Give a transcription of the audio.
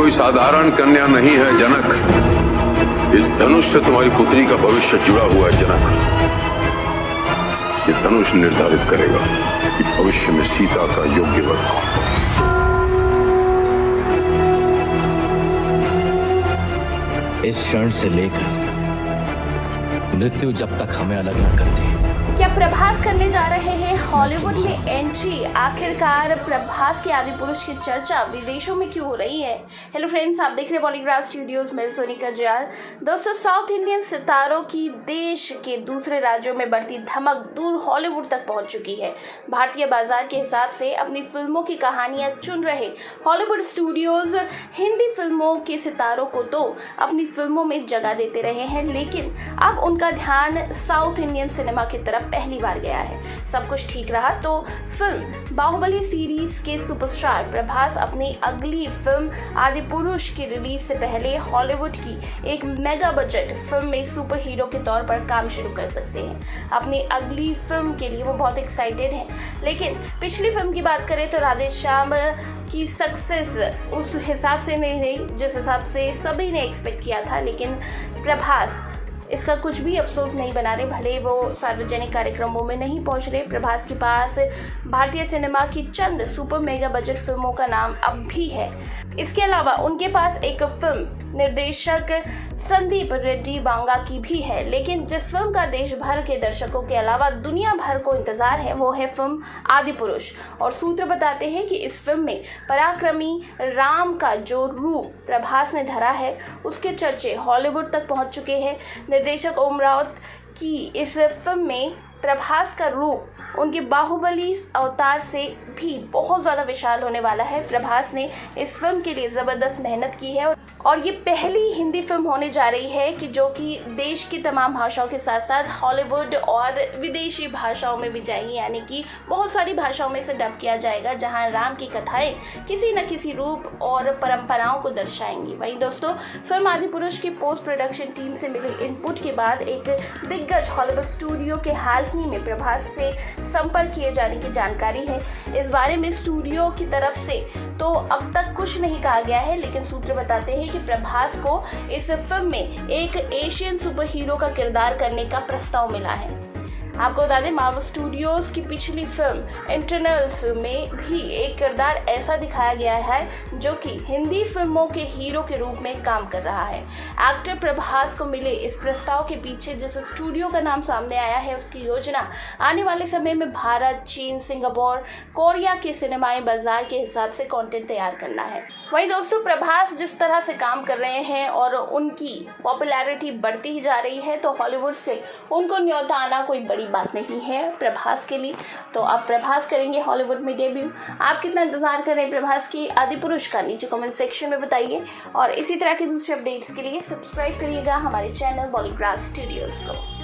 कोई साधारण कन्या नहीं है जनक। इस धनुष से तुम्हारी पुत्री का भविष्य जुड़ा हुआ है जनक। ये धनुष निर्धारित करेगा कि भविष्य में सीता का योग्य वर कौन है। इस क्षण से लेकर मृत्यु जब तक हमें अलग न कर दे। क्या प्रभास करने जा रहे हैं हॉलीवुड में एंट्री? आखिरकार प्रभास के आदि पुरुष की चर्चा विदेशों में क्यों हो रही है? हेलो फ्रेंड्स, आप देख रहे हैं बॉलीग्राफ स्टूडियोज में सोनिका जाल। दोस्तों, साउथ इंडियन सितारों की देश के दूसरे राज्यों में बढ़ती धमक दूर हॉलीवुड तक पहुंच चुकी है। भारतीय बाजार के हिसाब से अपनी फिल्मों की कहानियां चुन रहे हॉलीवुड स्टूडियोज हिंदी फिल्मों के सितारों को तो अपनी फिल्मों में जगह देते रहे हैं, लेकिन अब उनका ध्यान साउथ इंडियन सिनेमा की तरफ पहली बार गया है। सब कुछ ठीक रहा तो फिल्म बाहुबली सीरीज के सुपरस्टार प्रभास अपनी अगली फिल्म आदि पुरुष की रिलीज से पहले हॉलीवुड की एक मेगा बजट फिल्म में सुपर हीरो के तौर पर काम शुरू कर सकते हैं। अपनी अगली फिल्म के लिए वो बहुत एक्साइटेड हैं, लेकिन पिछली फिल्म की बात करें तो राधे श्याम की सक्सेस उस हिसाब से नहीं रही जिस हिसाब से सभी ने एक्सपेक्ट किया था। लेकिन प्रभास इसका कुछ भी अफसोस नहीं बना रहे, भले वो सार्वजनिक कार्यक्रमों में नहीं पहुंच रहे। प्रभास के पास भारतीय सिनेमा की चंद सुपर मेगा बजट फिल्मों का नाम अब भी है। इसके अलावा उनके पास एक फिल्म निर्देशक संदीप रेड्डी बांगा की भी है, लेकिन जिस फिल्म का देश भर के दर्शकों के अलावा दुनिया भर को इंतजार है वो है फिल्म आदि पुरुष। और सूत्र बताते हैं कि इस फिल्म में पराक्रमी राम का जो रूप प्रभास ने धरा है उसके चर्चे हॉलीवुड तक पहुंच चुके हैं। निर्देशक ओम राउत की इस फिल्म में प्रभास का रूप उनके बाहुबली अवतार से भी बहुत ज़्यादा विशाल होने वाला है। प्रभास ने इस फिल्म के लिए ज़बरदस्त मेहनत की है और ये पहली हिंदी फिल्म होने जा रही है कि जो कि देश की तमाम भाषाओं के साथ साथ हॉलीवुड और विदेशी भाषाओं में भी जाएगी, यानी कि बहुत सारी भाषाओं में इसे डब किया जाएगा, जहां राम की कथाएं किसी न किसी रूप और परंपराओं को दर्शाएंगी। वहीं दोस्तों, फिल्म आदि पुरुष की पोस्ट प्रोडक्शन टीम से मिली इनपुट के बाद एक दिग्गज हॉलीवुड स्टूडियो के हाल ही में प्रभास से संपर्क किए जाने की जानकारी है। इस बारे में स्टूडियो की तरफ से तो अब तक कुछ नहीं कहा गया है, लेकिन सूत्र बताते हैं कि प्रभास को इस फिल्म में एक एशियन सुपर हीरो का किरदार करने का प्रस्ताव मिला है। आपको बता दें, मार्वल स्टूडियोज की पिछली फिल्म इंटरनल्स में भी एक किरदार ऐसा दिखाया गया है जो कि हिंदी फिल्मों के हीरो के रूप में काम कर रहा है। एक्टर प्रभास को मिले इस प्रस्ताव के पीछे जिस स्टूडियो का नाम सामने आया है उसकी योजना आने वाले समय में भारत, चीन, सिंगापुर, कोरिया के सिनेमाई बाजार के हिसाब से कंटेंट तैयार करना है। वहीं दोस्तों, प्रभास जिस तरह से काम कर रहे हैं और उनकी पॉपुलैरिटी बढ़ती ही जा रही है, तो हॉलीवुड से उनको न्योता आना कोई बड़ी बात नहीं है प्रभास के लिए। तो अब प्रभास करेंगे हॉलीवुड में डेब्यू। आप कितना इंतजार कर रहे हैं प्रभास की आदि पुरुष का, नीचे कमेंट सेक्शन में बताइए। और इसी तरह के दूसरे अपडेट्स के लिए सब्सक्राइब करिएगा हमारे चैनल बॉलीग्राफ स्टूडियोज को।